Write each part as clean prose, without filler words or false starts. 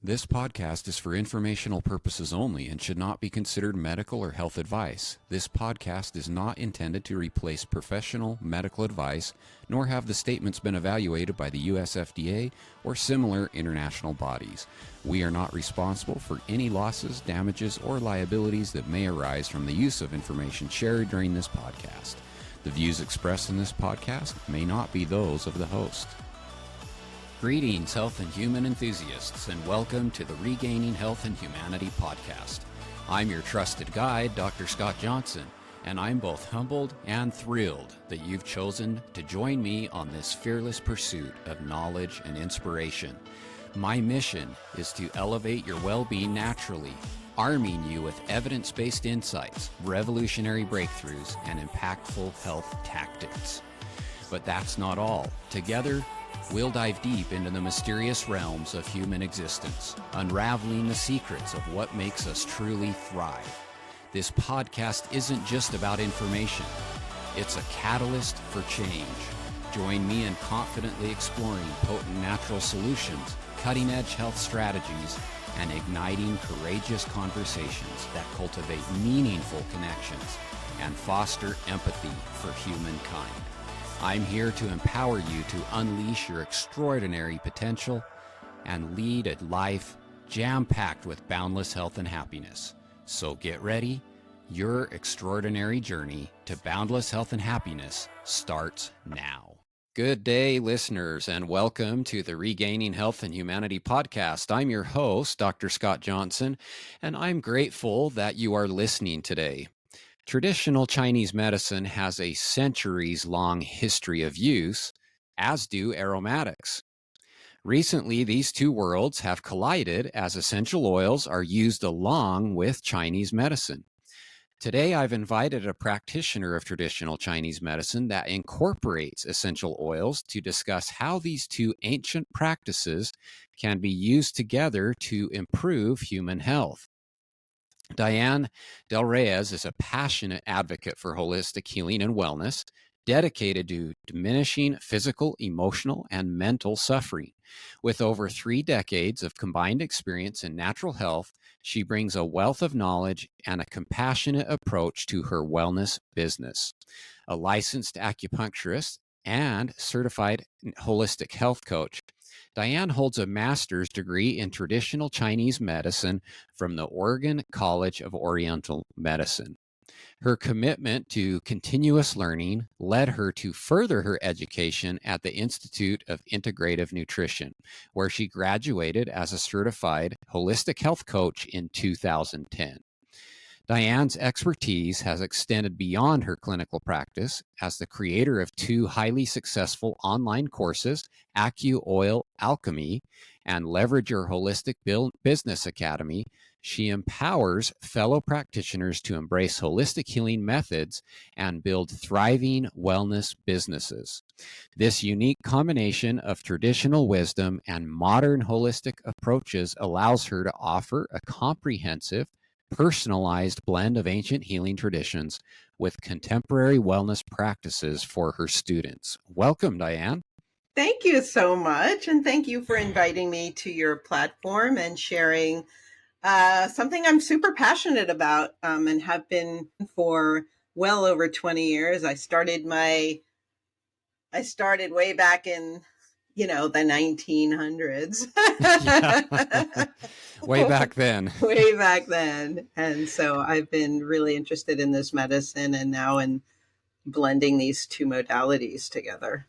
This podcast is for informational purposes only and should not be considered medical or health advice. This podcast is not intended to replace professional medical advice, nor have the statements been evaluated by the US FDA or similar international bodies. We are not responsible for any losses, damages, or liabilities that may arise from the use of information shared during this podcast. The views expressed in this podcast may not be those of the host. Greetings, health and human enthusiasts, and welcome to the Regaining Health and Humanity podcast. I'm your trusted guide, Dr. Scott Johnson, and I'm both humbled and thrilled that you've chosen to join me on this fearless pursuit of knowledge and inspiration. My mission is to elevate your well-being naturally, arming you with evidence-based insights, revolutionary breakthroughs, and impactful health tactics. But that's not all. Together, we'll dive deep into the mysterious realms of human existence, unraveling the secrets of what makes us truly thrive. This podcast isn't just about information. It's a catalyst for change. Join me in confidently exploring potent natural solutions, cutting-edge health strategies, and igniting courageous conversations that cultivate meaningful connections and foster empathy for humankind. I'm here to empower you to unleash your extraordinary potential and lead a life jam-packed with boundless health and happiness. So get ready. Your extraordinary journey to boundless health and happiness starts now. Good day, listeners, and welcome to the Regaining Health and Humanity podcast. I'm your host, Dr. Scott Johnson, and I'm grateful that you are listening today. Traditional Chinese medicine has a centuries-long history of use, as do aromatics. Recently, these two worlds have collided as essential oils are used along with Chinese medicine. Today, I've invited a practitioner of traditional Chinese medicine that incorporates essential oils to discuss how these two ancient practices can be used together to improve human health. Dianne DelReyes is a passionate advocate for holistic healing and wellness, dedicated to diminishing physical, emotional, and mental suffering. With over 3 decades of combined experience in natural health, she brings a wealth of knowledge and a compassionate approach to her wellness business. A licensed acupuncturist and certified holistic health coach, Dianne holds a master's degree in traditional Chinese medicine from the Oregon College of Oriental Medicine. Her commitment to continuous learning led her to further her education at the Institute of Integrative Nutrition, where she graduated as a certified holistic health coach in 2010. Dianne's expertise has extended beyond her clinical practice. As the creator of 2 highly successful online courses, AcuOil Alchemy and Leverage Your Holistic Business Academy, she empowers fellow practitioners to embrace holistic healing methods and build thriving wellness businesses. This unique combination of traditional wisdom and modern holistic approaches allows her to offer a comprehensive, personalized blend of ancient healing traditions with contemporary wellness practices for her students. Welcome, Dianne. Thank you so much. And thank you for inviting me to your platform and sharing something I'm super passionate about and have been for well over 20 years. I started way back in, the 1900s. Yeah. Way back then. Way back then. And so I've been really interested in this medicine and now in blending these 2 modalities together.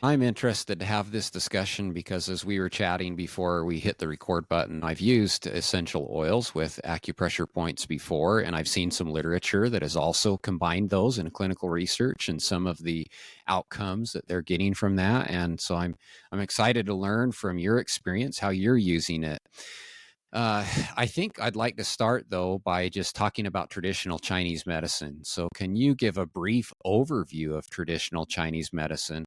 I'm interested to have this discussion because as we were chatting before we hit the record button, I've used essential oils with acupressure points before, and I've seen some literature that has also combined those in clinical research and some of the outcomes that they're getting from that. And so I'm excited to learn from your experience how you're using it. I think I'd like to start, though, by just talking about traditional Chinese medicine. So can you give a brief overview of traditional Chinese medicine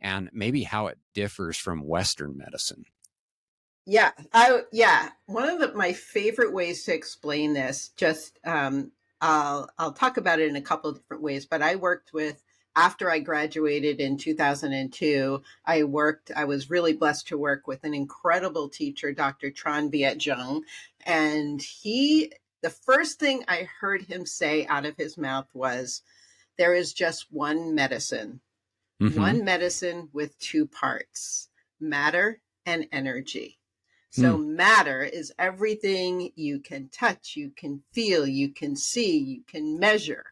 and maybe how it differs from Western medicine? Yeah. One of my favorite ways to explain this, I'll talk about it in a couple of different ways, but I worked with after I graduated in 2002, I was really blessed to work with an incredible teacher, Dr. Tran Viet Jung. And the first thing I heard him say out of his mouth was, there is just one medicine with two parts, matter and energy. So matter is everything you can touch, you can feel, you can see, you can measure.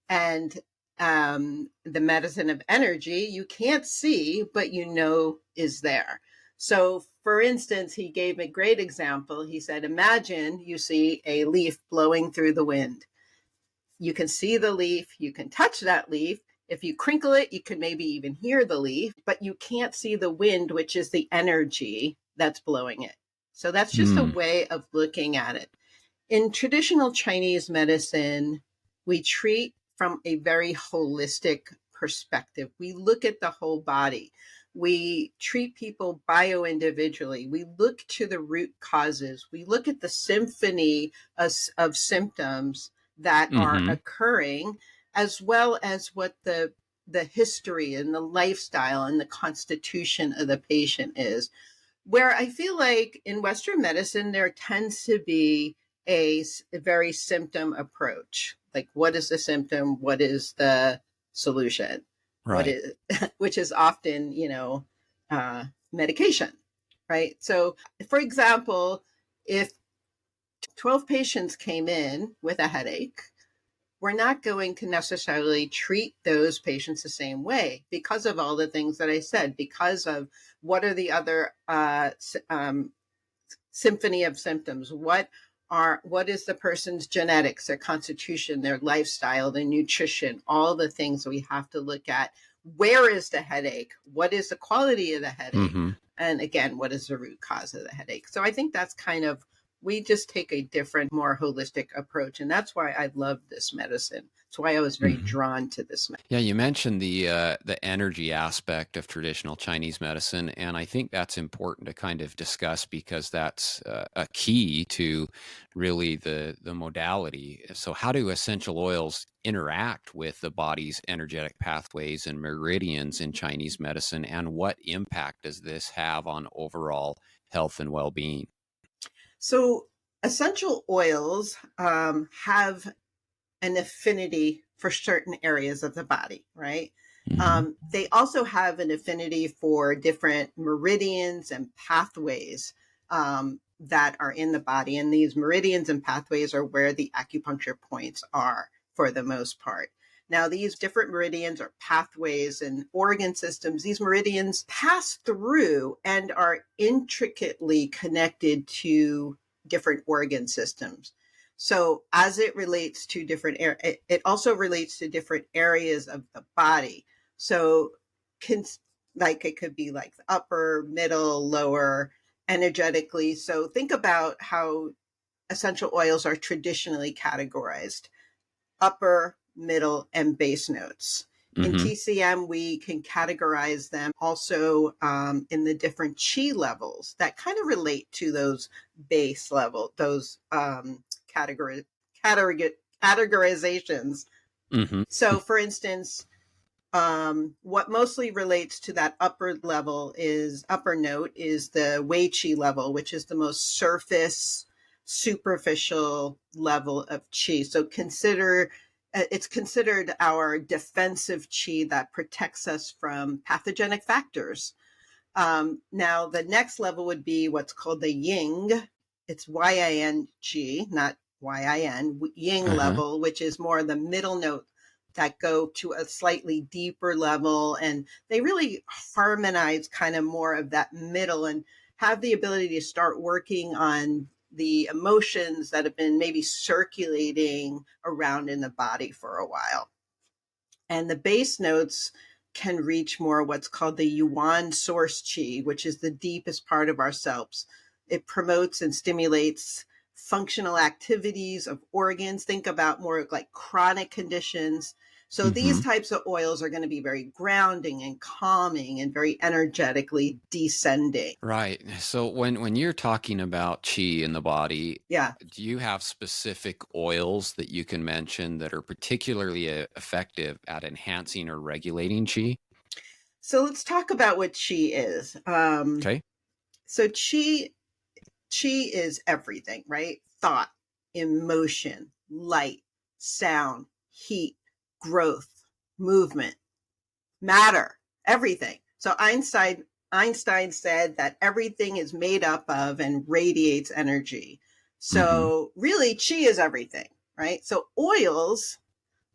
And the medicine of energy, you can't see, but you know is there. So for instance, he gave a great example. He said, imagine you see a leaf blowing through the wind. You can see the leaf, you can touch that leaf. If you crinkle it, you can maybe even hear the leaf, but you can't see the wind, which is the energy that's blowing it. So that's just a way of looking at it. In traditional Chinese medicine, we treat from a very holistic perspective. We look at the whole body. We treat people bio-individually. We look to the root causes. We look at the symphony of symptoms that are occurring, as well as what the history and the lifestyle and the constitution of the patient is. Where I feel like in Western medicine, there tends to be a very symptom approach. Like, what is the symptom? What is the solution? Right. Which is often, medication, right? So, for example, if 12 patients came in with a headache, we're not going to necessarily treat those patients the same way because of all the things that I said, because of what are the other symphony of symptoms, what is the person's genetics, their constitution, their lifestyle, their nutrition, all the things we have to look at. Where is the headache? What is the quality of the headache? And again, what is the root cause of the headache? So I think that's we just take a different, more holistic approach. And that's why I love this medicine. That's why I was very drawn to this medicine. Yeah, you mentioned the energy aspect of traditional Chinese medicine, and I think that's important to kind of discuss because that's a key to really the modality. So how do essential oils interact with the body's energetic pathways and meridians in Chinese medicine, and what impact does this have on overall health and well-being? So essential oils have an affinity for certain areas of the body, right? They also have an affinity for different meridians and pathways that are in the body. And these meridians and pathways are where the acupuncture points are for the most part. Now, these different meridians or pathways and organ systems, these meridians pass through and are intricately connected to different organ systems. So as it relates to it also relates to different areas of the body. So it could be like the upper, middle, lower, energetically. So think about how essential oils are traditionally categorized: upper, middle, and base notes. In TCM, we can categorize them also in the different chi levels that kind of relate to those base level, those categorizations. So, for instance, what mostly relates to that upper note is the Wei Qi level, which is the most superficial level of qi. So it's considered our defensive qi that protects us from pathogenic factors. Now, the next level would be what's called the Ying. It's Y-I-N-G, not Y-I-N, Ying level, which is more the middle note that go to a slightly deeper level. And they really harmonize kind of more of that middle and have the ability to start working on the emotions that have been maybe circulating around in the body for a while. And the base notes can reach more what's called the Yuan source qi, which is the deepest part of ourselves. It promotes and stimulates functional activities of organs. Think about more like chronic conditions So these Hmm. types of oils are going to be very grounding and calming and very energetically descending. Right. So when you're talking about chi in the body, Yeah. do you have specific oils that you can mention that are particularly effective at enhancing or regulating chi? So let's talk about what chi is. Okay. So chi is everything, right? Thought, emotion, light, sound, heat, growth, movement, matter, everything. So Einstein said that everything is made up of and radiates energy. Hmm. So really chi is everything, right? So oils,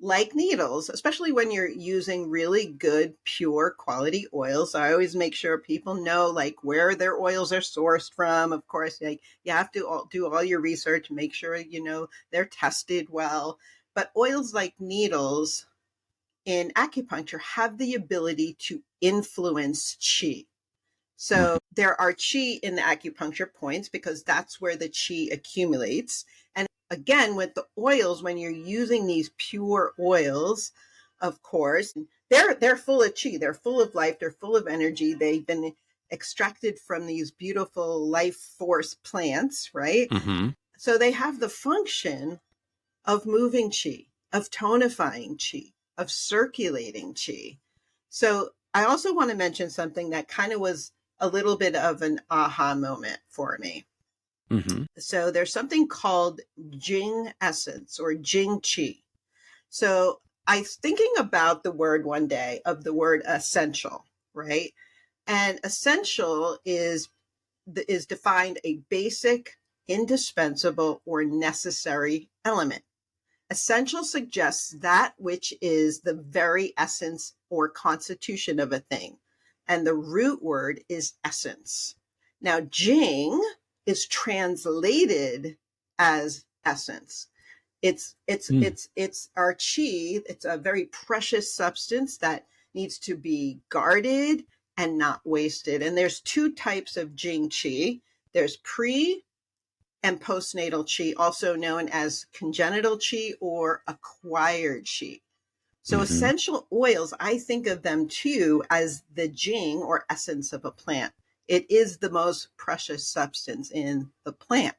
like needles, especially when you're using really good, pure quality oils. I always make sure people know like where their oils are sourced from. Of course, like you have to do all your research, make sure you know they're tested well. But oils like needles in acupuncture have the ability to influence chi. So Hmm. there are chi in the acupuncture points because that's where the chi accumulates. And again, with the oils, when you're using these pure oils, of course, they're full of chi, they're full of life, they're full of energy. They've been extracted from these beautiful life force plants, right? Hmm. So they have the function of moving chi, of tonifying chi, of circulating chi. So I also want to mention something that kind of was a little bit of an aha moment for me. Hmm. So there's something called Jing essence or Jing Chi. So I was thinking about the word one day of the word essential, right? And essential is defined a basic, indispensable, or necessary element. Essential suggests that which is the very essence or constitution of a thing. And the root word is essence. Now, Jing is translated as essence. It's our chi. It's a very precious substance that needs to be guarded and not wasted. And there's two types of Jing chi. There's pre and postnatal chi, also known as congenital chi or acquired chi. So Hmm. essential oils, I think of them too as the jing or essence of a plant. It is the most precious substance in the plant.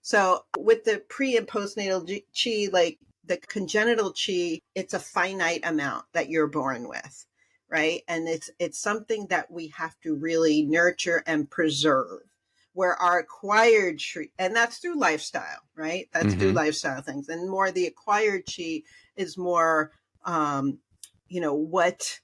So with the pre and postnatal chi, like the congenital chi, it's a finite amount that you're born with, right? And it's something that we have to really nurture and preserve. Where our acquired chi, and that's through lifestyle, right? That's through Hmm. lifestyle things, and more the acquired chi is more, um, what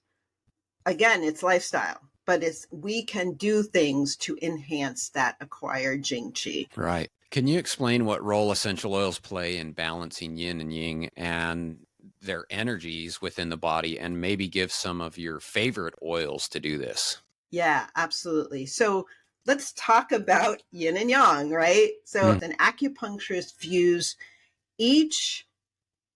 again, it's lifestyle, but it's we can do things to enhance that acquired jing chi. Right. Can you explain what role essential oils play in balancing yin and yang and their energies within the body, and maybe give some of your favorite oils to do this? Yeah, absolutely. So let's talk about yin and yang, right? So Mm. an acupuncturist views each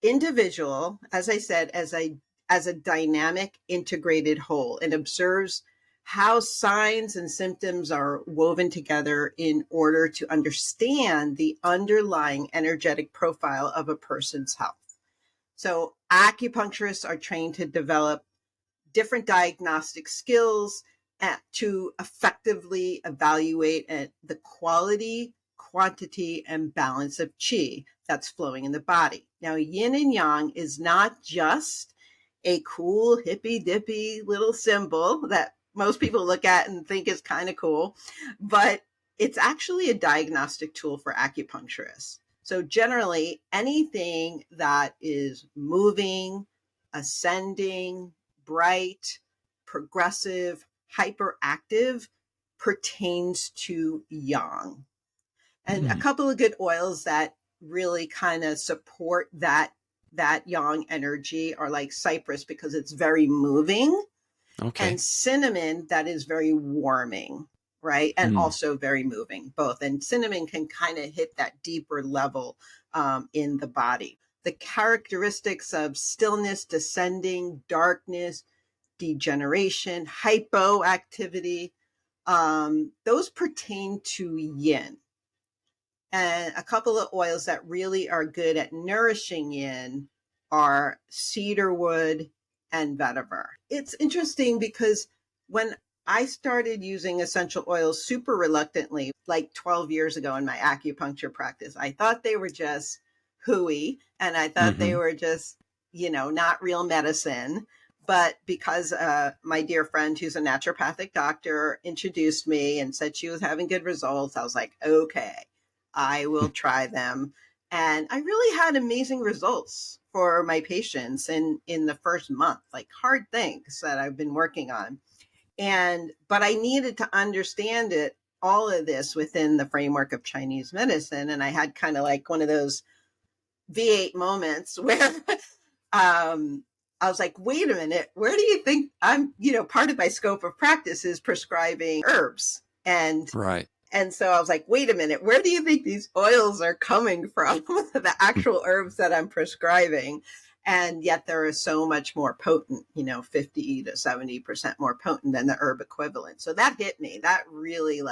individual, as I said, as a dynamic integrated whole and observes how signs and symptoms are woven together in order to understand the underlying energetic profile of a person's health. So acupuncturists are trained to develop different diagnostic skills to effectively evaluate the quality, quantity, and balance of qi that's flowing in the body. Now, yin and yang is not just a cool, hippy dippy little symbol that most people look at and think is kind of cool, but it's actually a diagnostic tool for acupuncturists. So, generally, anything that is moving, ascending, bright, progressive, hyperactive pertains to yang. And a Mm. couple of good oils that really kind of support that yang energy are like cypress because it's very moving, Okay. and cinnamon that is very warming, right? And Mm. also very moving, both. And cinnamon can kind of hit that deeper level in the body. The characteristics of stillness, descending, darkness, degeneration, hypoactivity, those pertain to yin. And a couple of oils that really are good at nourishing yin are cedarwood and vetiver. It's interesting because when I started using essential oils super reluctantly, like 12 years ago in my acupuncture practice, I thought they were just hooey, and I thought they were just, not real medicine. But because my dear friend, who's a naturopathic doctor, introduced me and said she was having good results, I was like, okay, I will try them. And I really had amazing results for my patients in the first month, like hard things that I've been working on. But I needed to understand it, all of this within the framework of Chinese medicine. And I had kind of like one of those V8 moments where I was like, wait a minute, where do you think part of my scope of practice is prescribing herbs. Right. And so I was like, wait a minute, where do you think these oils are coming from? The actual herbs that I'm prescribing. And yet they're so much more potent, 50 to 70% more potent than the herb equivalent. So that hit me. That really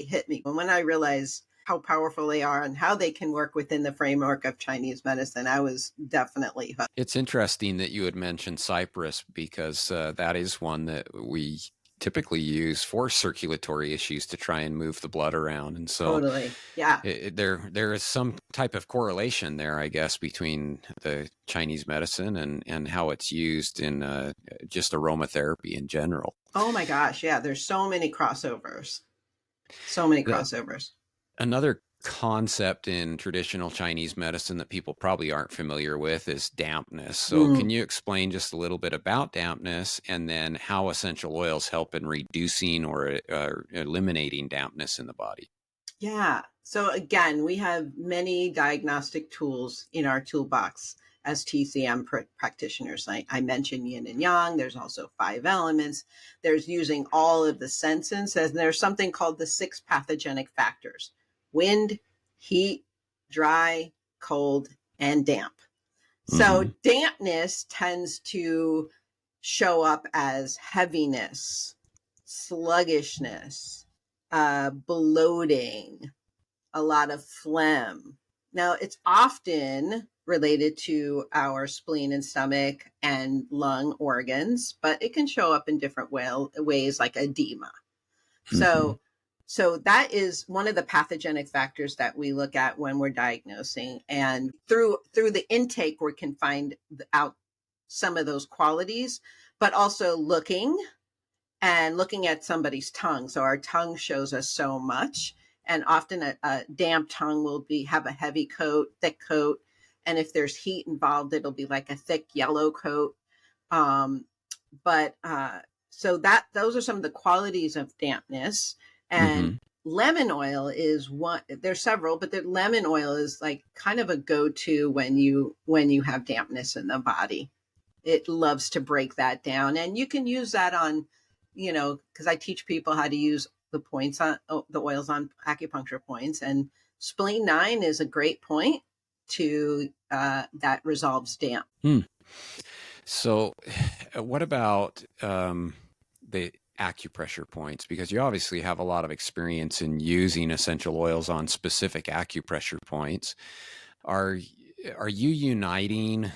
hit me. And when I realized how powerful they are and how they can work within the framework of Chinese medicine, I was definitely hooked. It's interesting that you had mentioned cypress, because that is one that we typically use for circulatory issues to try and move the blood around. And so Totally. Yeah. There is some type of correlation there, I guess, between the Chinese medicine and how it's used in just aromatherapy in general. Oh my gosh. Yeah. There's so many crossovers. So many crossovers. Another concept in traditional Chinese medicine that people probably aren't familiar with is dampness. So can you explain just a little bit about dampness, and then how essential oils help in reducing or eliminating dampness in the body? Yeah. So again, we have many diagnostic tools in our toolbox as TCM practitioners. I mentioned yin and yang. There's also 5 elements. There's using all of the senses. And there's something called the 6 pathogenic factors: wind, heat, dry, cold, and damp. So dampness tends to show up as heaviness, sluggishness, bloating, a lot of phlegm. Now, it's often related to our spleen and stomach and lung organs, but it can show up in different ways, like edema. So that is one of the pathogenic factors that we look at when we're diagnosing. And through the intake, we can find out some of those qualities, but also looking at somebody's tongue. So our tongue shows us so much. And often a damp tongue will have a heavy coat, thick coat. And if there's heat involved, it'll be like a thick yellow coat. So those are some of the qualities of dampness. And lemon oil is one. There's several, but the lemon oil is like kind of a go-to when you have dampness in the body. It loves to break that down. And you can use that on, because I teach people how to use the oils on acupuncture points, and spleen 9 is a great point to that resolves damp. So what about the acupressure points? Because you obviously have a lot of experience in using essential oils on specific acupressure points. Are you uniting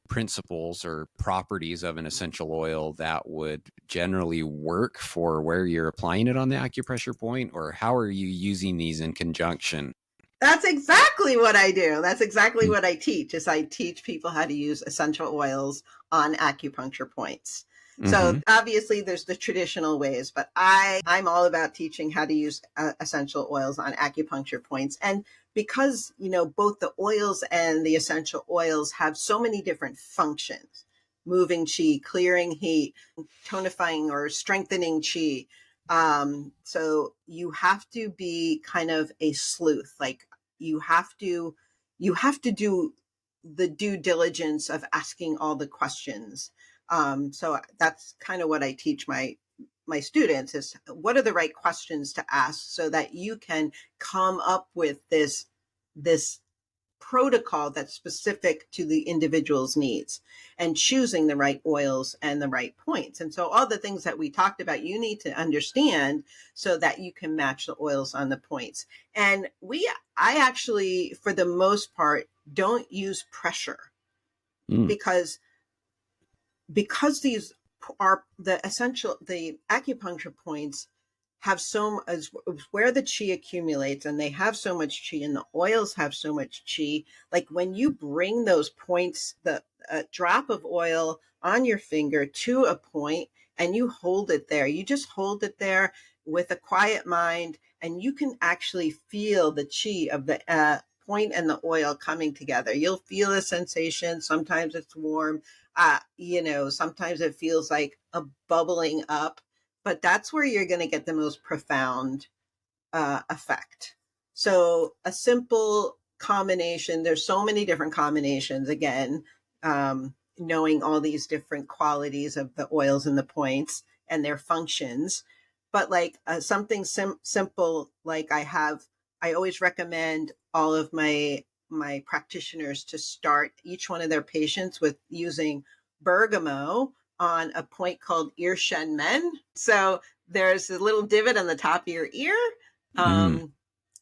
principles or properties of an essential oil that would generally work for where you're applying it on the acupressure point, or how are you using these in conjunction? That's exactly what I do. That's exactly what I teach. I teach people how to use essential oils on acupuncture points. So obviously there's the traditional ways, but I'm all about teaching how to use essential oils on acupuncture points. And because, both the oils and the essential oils have so many different functions: moving qi, clearing heat, tonifying or strengthening qi. So you have to be kind of a sleuth. Like you have to do the due diligence of asking all the questions. So that's kind of what I teach my students, is what are the right questions to ask so that you can come up with this protocol that's specific to the individual's needs, and choosing the right oils and the right points. And so all the things that we talked about, you need to understand so that you can match the oils on the points. And I actually, for the most part, don't use pressure, Mm. because these are the acupuncture points have as where the chi accumulates, and they have so much chi, and the oils have so much chi. Like when you bring those points, the drop of oil on your finger to a point, and you hold it there, you just hold it there with a quiet mind, and you can actually feel the chi of the point and the oil coming together. You'll feel a sensation. Sometimes it's warm. Sometimes it feels like a bubbling up, but that's where you're going to get the most profound effect. So a simple combination, there's so many different combinations, again, knowing all these different qualities of the oils and the points and their functions. But like something simple, like I always recommend all of my practitioners to start each one of their patients with using bergamot on a point called ear shen men. So there's a little divot on the top of your ear. Mm.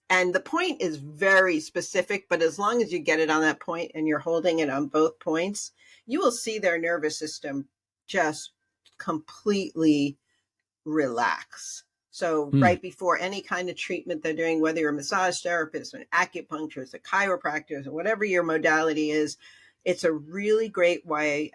And the point is very specific, but as long as you get it on that point and you're holding it on both points, you will see their nervous system just completely relax. So Mm. right before any kind of treatment they're doing, whether you're a massage therapist, an acupuncturist, a chiropractor, or whatever your modality is, it's a really great way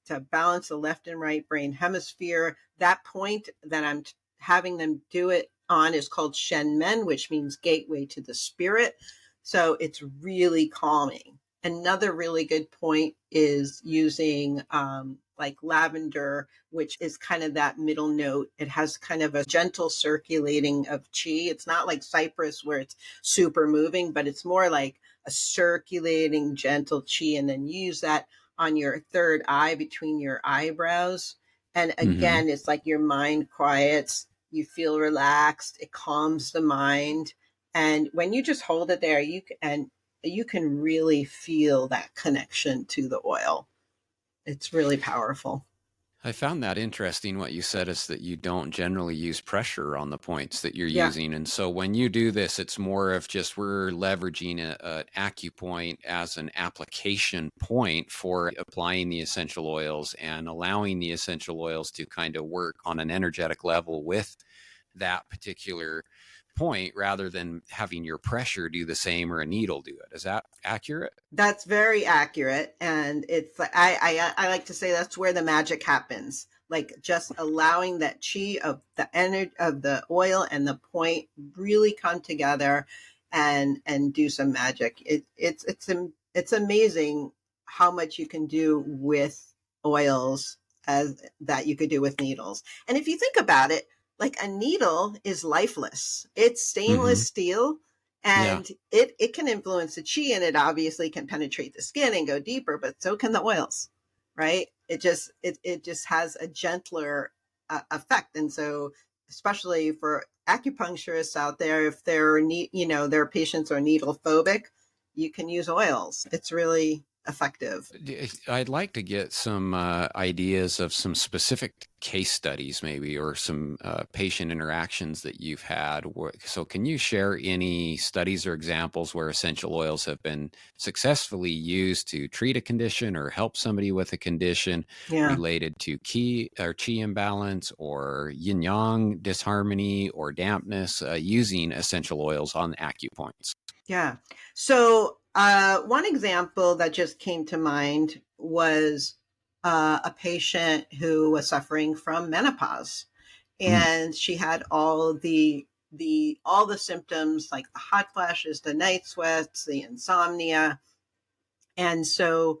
to balance the left and right brain hemisphere. That point that I'm having them do it on is called Shen Men, which means gateway to the spirit. So it's really calming. Another really good point is using like lavender, which is kind of that middle note. It has kind of a gentle circulating of chi. It's not like cypress where it's super moving, but it's more like a circulating gentle chi. And then use that on your third eye between your eyebrows. And Mm-hmm. again, it's like your mind quiets, you feel relaxed, it calms the mind. And when you just hold it there, you can really feel that connection to the oil. It's really powerful. I found that interesting. What you said is that you don't generally use pressure on the points that you're Yeah. using. And so when you do this, it's more of just we're leveraging an acupoint as an application point for applying the essential oils and allowing the essential oils to kind of work on an energetic level with that particular point rather than having your pressure do the same or a needle do it. Is that accurate? That's very accurate, and it's like I like to say that's where the magic happens. Like just allowing that chi of the energy of the oil and the point really come together and do some magic. It's amazing how much you can do with oils as that you could do with needles. And if you think about it, like a needle is lifeless. It's Mm-hmm. stainless steel, Yeah. and it can influence the chi, and it obviously can penetrate the skin and go deeper, but so can the oils, right? It just has a gentler effect. And so especially for acupuncturists out there, if their patients are needle phobic, you can use oils. It's really effective. I'd like to get some ideas of some specific case studies, maybe, or some patient interactions that you've had. So, can you share any studies or examples where essential oils have been successfully used to treat a condition or help somebody with a condition Yeah. related to ki or chi imbalance or yin yang disharmony or dampness using essential oils on acupoints? Yeah. So, one example that just came to mind was a patient who was suffering from menopause, Mm. and she had all the symptoms like the hot flashes, the night sweats, the insomnia, and so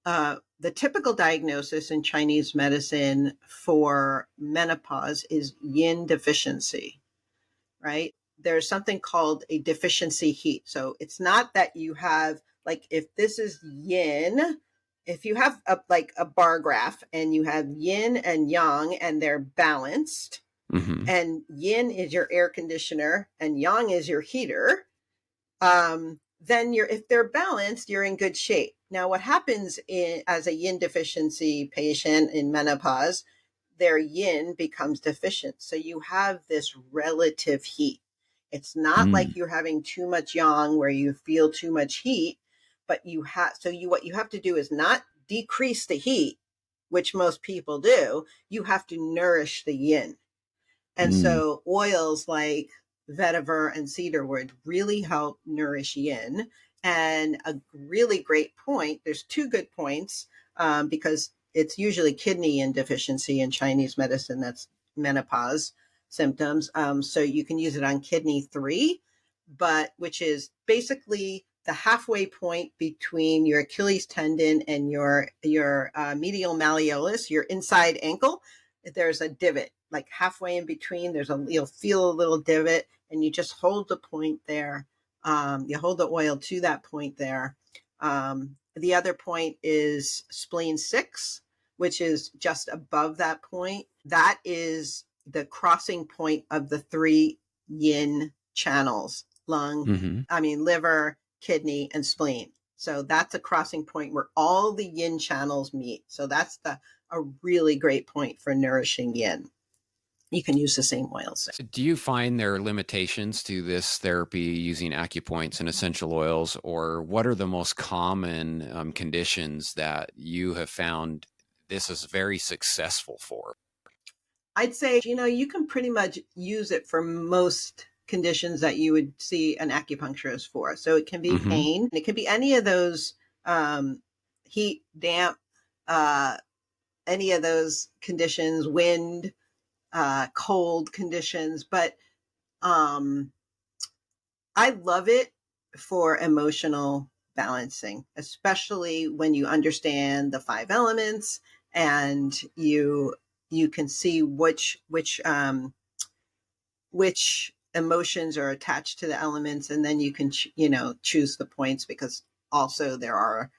the typical diagnosis in Chinese medicine for menopause is yin deficiency, right? There's something called a deficiency heat. So it's not that you have, like, if this is yin, if you have a bar graph and you have yin and yang and they're balanced, Hmm. and yin is your air conditioner and yang is your heater, then if they're balanced, you're in good shape. Now, what happens as a yin deficiency patient in menopause, their yin becomes deficient. So you have this relative heat. It's not like Mm. you're having too much yang where you feel too much heat, but what you have to do is not decrease the heat, which most people do. You have to nourish the yin. And so oils like vetiver and cedarwood really help nourish yin. And a really great point, there's two good points, because it's usually kidney yin deficiency in Chinese medicine. That's menopause symptoms. So you can use it on kidney 3, which is basically the halfway point between your Achilles tendon and your medial malleolus, your inside ankle. There's a divot, like halfway in between. You'll feel a little divot, and you just hold the point there. You hold the oil to that point there. The other point is spleen 6, which is just above that point. That is the crossing point of the 3 yin channels: liver, kidney, and spleen. So that's a crossing point where all the yin channels meet. So that's a really great point for nourishing yin. You can use the same oils. So do you find there are limitations to this therapy using acupoints and essential oils, or what are the most common conditions that you have found this is very successful for? I'd say, you can pretty much use it for most conditions that you would see an acupuncturist for. So it can be pain. It can be any of those heat, damp, any of those conditions, wind, cold conditions. But I love it for emotional balancing, especially when you understand the 5 elements and you can see which emotions are attached to the elements, and then you can choose the points, because also there are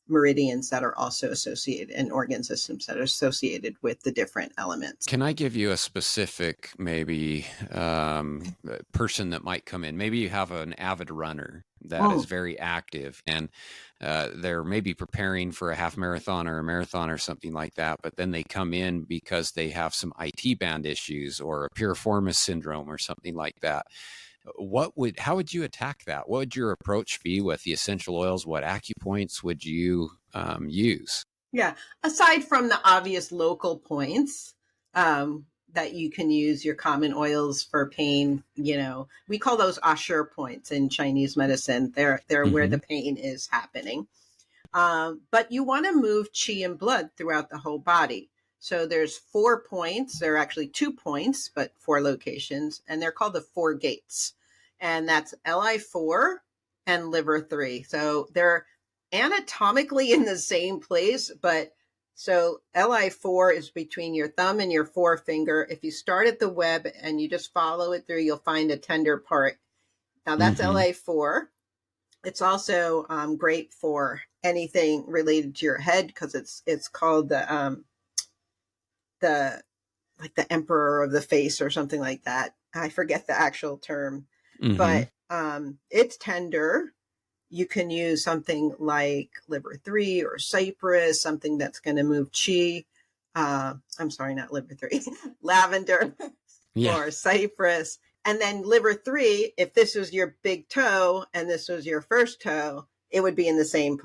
meridians that are also associated, and organ systems that are associated with the different elements. Can I give you a specific maybe person that might come in? Maybe you have an avid runner that is very active, and they're maybe preparing for a half marathon or a marathon or something like that, but then they come in because they have some IT band issues or a piriformis syndrome or something like that. How would you attack that? What would your approach be with the essential oils? What acupoints would you use? Yeah, aside from the obvious local points, that you can use your common oils for pain, we call those Ashur points in Chinese medicine. They're where the pain is happening. But you want to move qi and blood throughout the whole body. So there's 4 points. There are actually 2 points, but 4 locations, and they're called the 4 gates. And that's Li4 and liver 3. So they're anatomically in the same place, but so Li4 is between your thumb and your forefinger. If you start at the web and you just follow it through, you'll find a tender part. Now that's Li4. It's also great for anything related to your head, because it's called the emperor of the face or something like that. I forget the actual term, but it's tender. You can use something like liver 3 or cypress, something that's going to move chi. I'm sorry, not liver 3, lavender or cypress. And then liver 3, if this was your big toe and this was your first toe, it would be in the same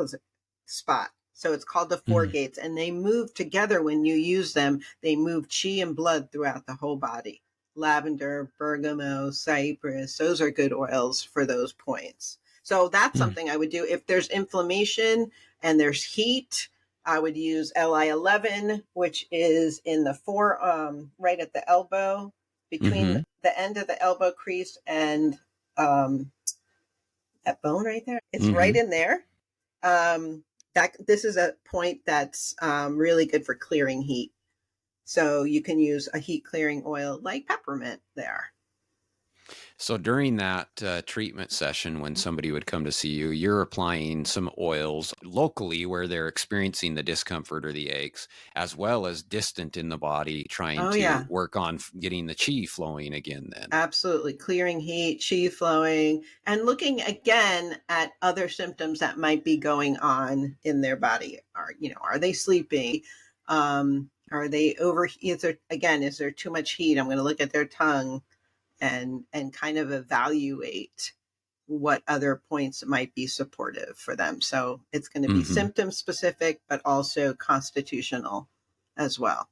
spot. So it's called the 4 gates, and they move together when you use them. They move chi and blood throughout the whole body. Lavender, bergamot, cypress, those are good oils for those points. So that's something I would do. If there's inflammation and there's heat, I would use Li11, which is in the right at the elbow, between the end of the elbow crease and that bone right there. It's right in there. This is a point that's really good for clearing heat. So you can use a heat clearing oil like peppermint there. So during that treatment session, when somebody would come to see you, you're applying some oils locally where they're experiencing the discomfort or the aches, as well as distant in the body, trying to work on getting the chi flowing again then. Absolutely. Clearing heat, chi flowing, and looking again at other symptoms that might be going on in their body. Are they sleeping? Are they is there too much heat? I'm going to look at their tongue and kind of evaluate what other points might be supportive for them. So it's going to be Mm-hmm. symptom specific, but also constitutional as well.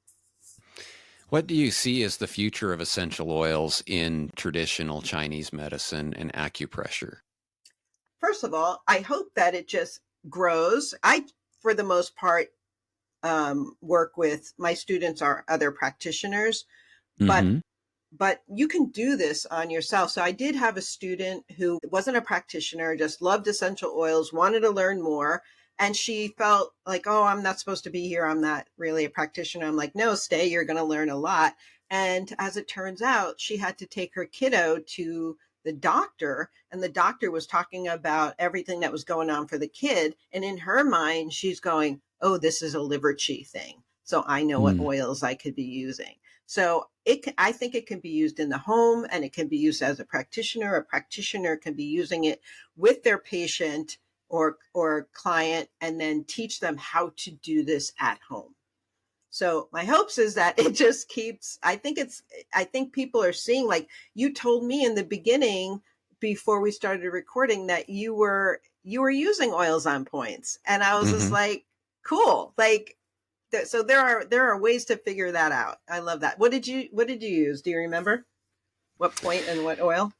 What do you see as the future of essential oils in traditional Chinese medicine and acupressure? First of all, I hope that it just grows. I, for the most part, work with my students are other practitioners, but Mm-hmm. you can do this on yourself. So I did have a student who wasn't a practitioner, just loved essential oils, wanted to learn more. And she felt like, oh, I'm not supposed to be here. I'm not really a practitioner. I'm like, no, stay. You're going to learn a lot. And as it turns out, she had to take her kiddo to the doctor, and the doctor was talking about everything that was going on for the kid. And in her mind, she's going, oh, this is a liver qi thing. So I know what Mm. oils I could be using. So I think it can be used in the home, and it can be used as a practitioner. A practitioner can be using it with their patient or client, and then teach them how to do this at home. So my hopes is that it just keeps, I think people are seeing, like you told me in the beginning before we started recording that you were using oils on points. And I was just Mm-hmm. like, cool. Like, so there are ways to figure that out. I love that. What did you use? Do you remember what point and what oil?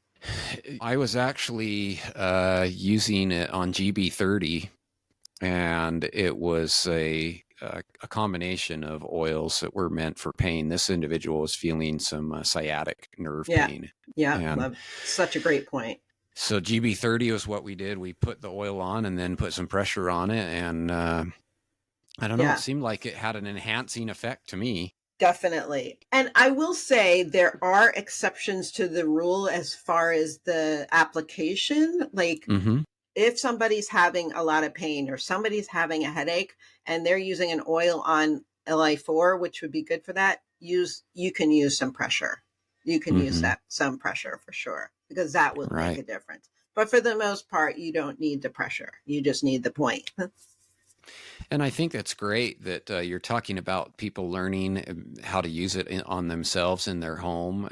I was actually using it on GB30, and it was a combination of oils that were meant for pain. This individual was feeling some sciatic nerve Yeah. pain. Yeah. And Love. Such a great point. so GB30 was what we did. We put the oil on and then put some pressure on it. And I don't know, it Yeah. seemed like it had an enhancing effect to me. Definitely. And I will say there are exceptions to the rule as far as the application. Like Mm-hmm. if somebody's having a lot of pain or somebody's having a headache and they're using an oil on LI4, which would be good for that, you can use some pressure. You can use Mm-hmm. that some pressure for sure, because that will make Right. a difference. But for the most part, you don't need the pressure. You just need the point. And I think that's great that you're talking about people learning how to use it on themselves in their home.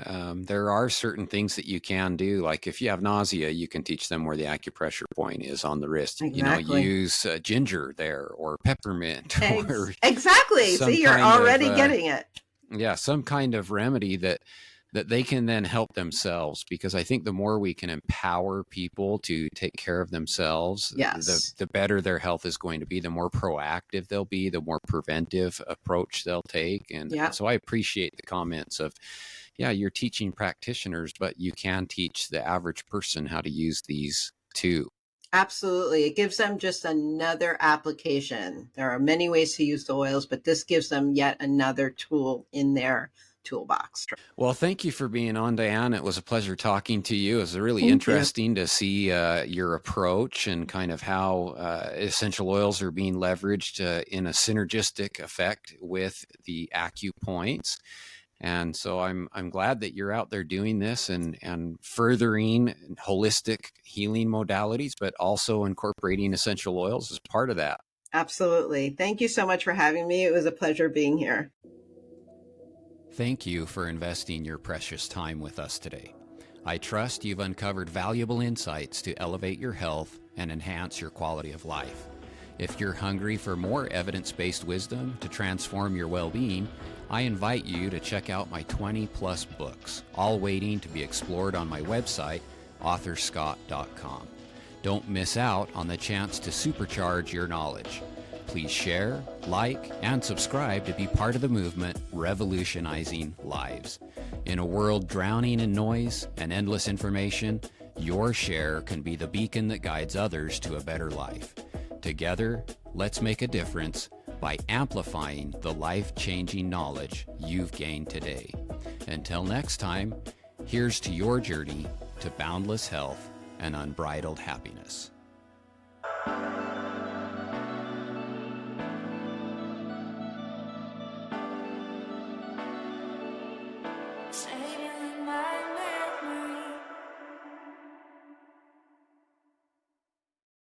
There are certain things that you can do. Like if you have nausea, you can teach them where the acupressure point is on the wrist. You know, Exactly. use ginger there or peppermint or Exactly. some See, you're kind of, already getting it. some kind of remedy that they can then help themselves, because I think the more we can empower people to take care of themselves, Yes. the better their health is going to be, the more proactive they'll be, the more preventive approach they'll take. And Yeah. so I appreciate the comments of, yeah, you're teaching practitioners, but you can teach the average person how to use these too. Absolutely. It gives them just another application. There are many ways to use the oils, but this gives them yet another tool in their toolbox. Well, thank you for being on, Dianne. It was a pleasure talking to you. It was really Thank you. interesting to see your approach and kind of how essential oils are being leveraged in a synergistic effect with the acupoints. And so I'm glad that you're out there doing this and furthering holistic healing modalities, but also incorporating essential oils as part of that. Absolutely. Thank you so much for having me. It was a pleasure being here. Thank you for investing your precious time with us today. I trust you've uncovered valuable insights to elevate your health and enhance your quality of life. If you're hungry for more evidence-based wisdom to transform your well-being, I invite you to check out my 20-plus books, all waiting to be explored on my website, authorscott.com. Don't miss out on the chance to supercharge your knowledge. Please share, like, and subscribe to be part of the movement revolutionizing lives. In a world drowning in noise and endless information, your share can be the beacon that guides others to a better life. Together, let's make a difference by amplifying the life-changing knowledge you've gained today. Until next time, here's to your journey to boundless health and unbridled happiness. Say